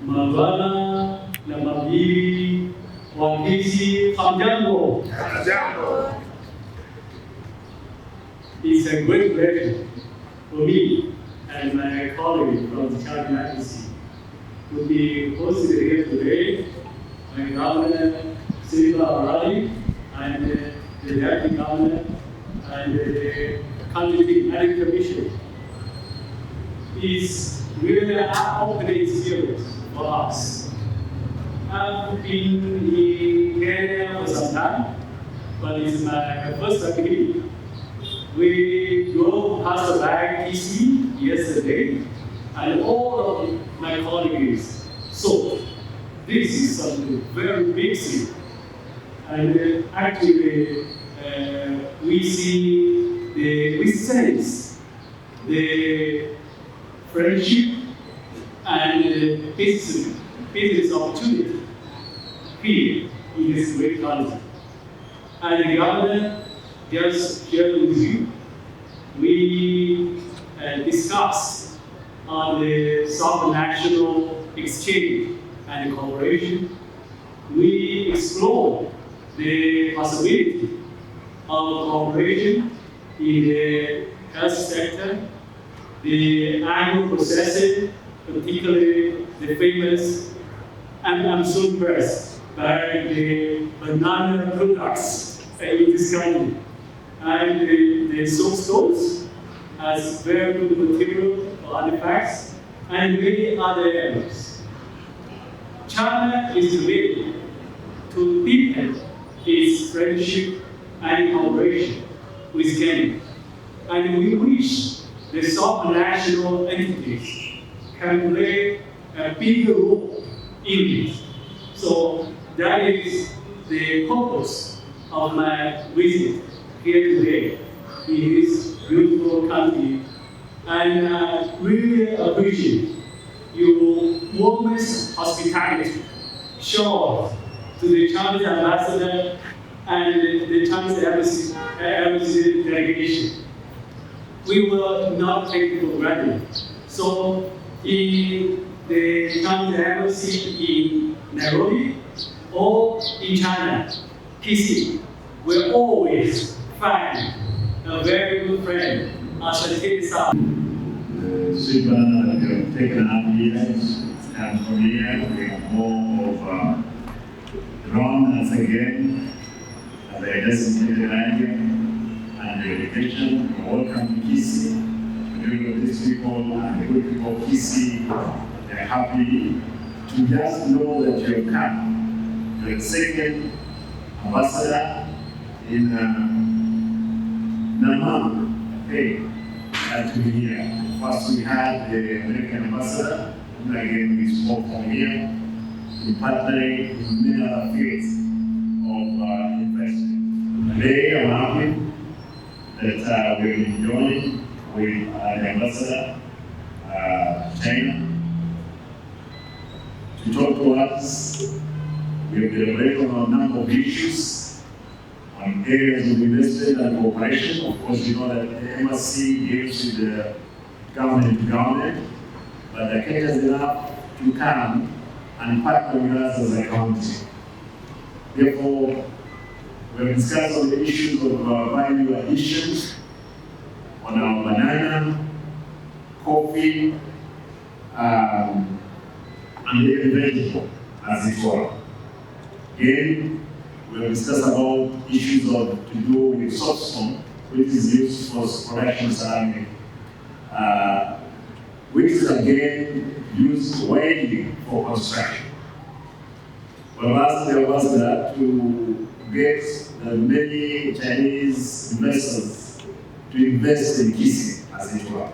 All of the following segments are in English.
mabwana na mabibi wa Kisii, hamjambo. It's a great pleasure for me and my colleague from the China Majesty to be hosted here today by Governor Silva Arali and the Deputy Governor and the Country Planning Commission. It's really an opening experience for us. I've been in Kenya for some time, but it's my first time here. We drove past the back Kisii yesterday, and all of my colleagues saw this is something very big city. And actually, we sense the friendship and business opportunity here in this great country. And the governor just shared with you, we discussed on the sub-national exchange and cooperation. We explored the possibility of cooperation in the health sector, the agro processing, particularly the famous, and I'm so impressed by the banana products in this country. And the soap stores has very good material for artifacts and many other areas. China is ready to deepen its friendship and cooperation with Kenya. And we wish the sub-national entities can play a bigger role in it. So that is the purpose of my visit here today in this beautiful country. And I really appreciate your warmest hospitality shown to the Chinese ambassador and the Chinese embassy delegation. We will not take it for granted. So in the Chinese embassy in Nairobi or in China, Kisii, will always find a very good friend as a Kisii. Super that you have taken up years, and from here we have more of drawn us again as a designated area and the education. Welcome to Kisii. Many of these people and the good people of Kisii, they're happy to just know that you have come. You're the second ambassador in Namam. Hey, glad to be here. First we had the American ambassador, and again we spoke from here, in partnering in many other fields of investment. Today I'm happy that we've been joined with the ambassador China to talk to us. We've deliberated on a number of issues, on areas of investment and cooperation. Of course, you know that the embassy deals with the government to government, but the Kenya is enough to come and partner with us as a country. Therefore, we have discussed on the issues of value additions on our banana, coffee, and the vegetable, as it were. Again, we have discussed about issues of to do with soapstone, which is used for production ceramic, which is again used widely for construction. We have asked the ambassador to get the many Chinese investors to invest in Kisii, as it were.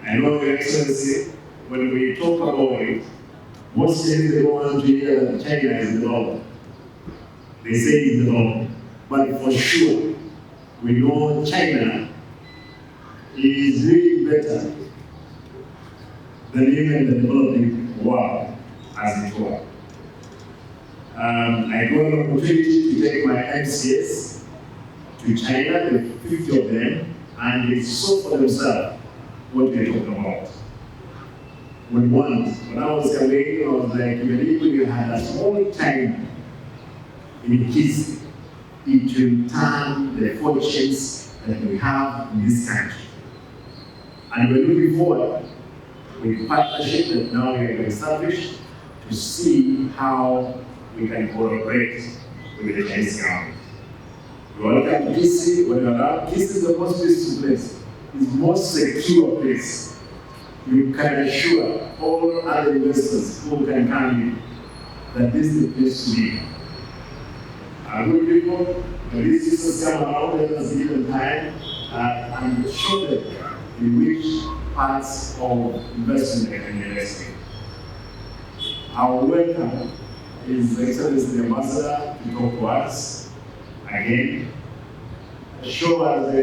I know, Your Excellency, when we talk about it, most Chinese they don't want to hear that China is developed. They say it's developed, but for sure, we know China is really better than even the developing world, as it were. I got an opportunity to take my MCS to China, the 50 of them, and they saw for themselves what we're talking about. When I was away, I was like, we had a small time in Kisii. It will turn the fortunes that we have in this country. And we're looking forward with partnership that now we have established to see how we can collaborate with the Chinese government. We welcome Kisii. When you are Kisii is the most peaceful place. It's the most secure place. You can assure all other investors who can come in that this is the place to be. Good people, when these visitors come around, let us give them time and show them in which parts of investment they can invest in. Our welcome is Excellency the Ambassador to talk to us again. Show us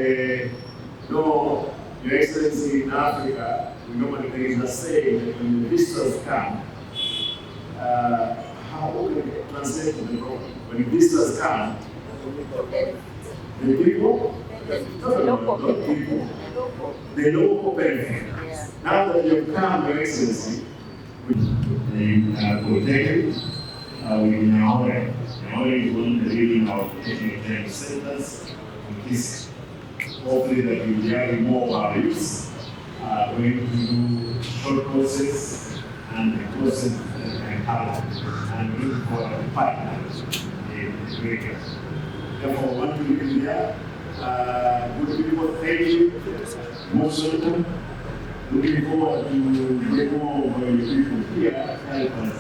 Your Excellency, in Africa, we normally there is a saying that when the visitors come, how can we translate the problem? When visitors come, the people, not people, the local benefit. Yeah. Now that you've come, Your Excellency, we protected with Nyaore. Nyaore is one of the leading technical training centers in Kisii. Hopefully that we will hear more of our youth going to do short courses and the courses that can help and look for a partner in the region. Therefore, want to be here. Good people, thank you. Most welcome. Looking forward to get more of your people here help us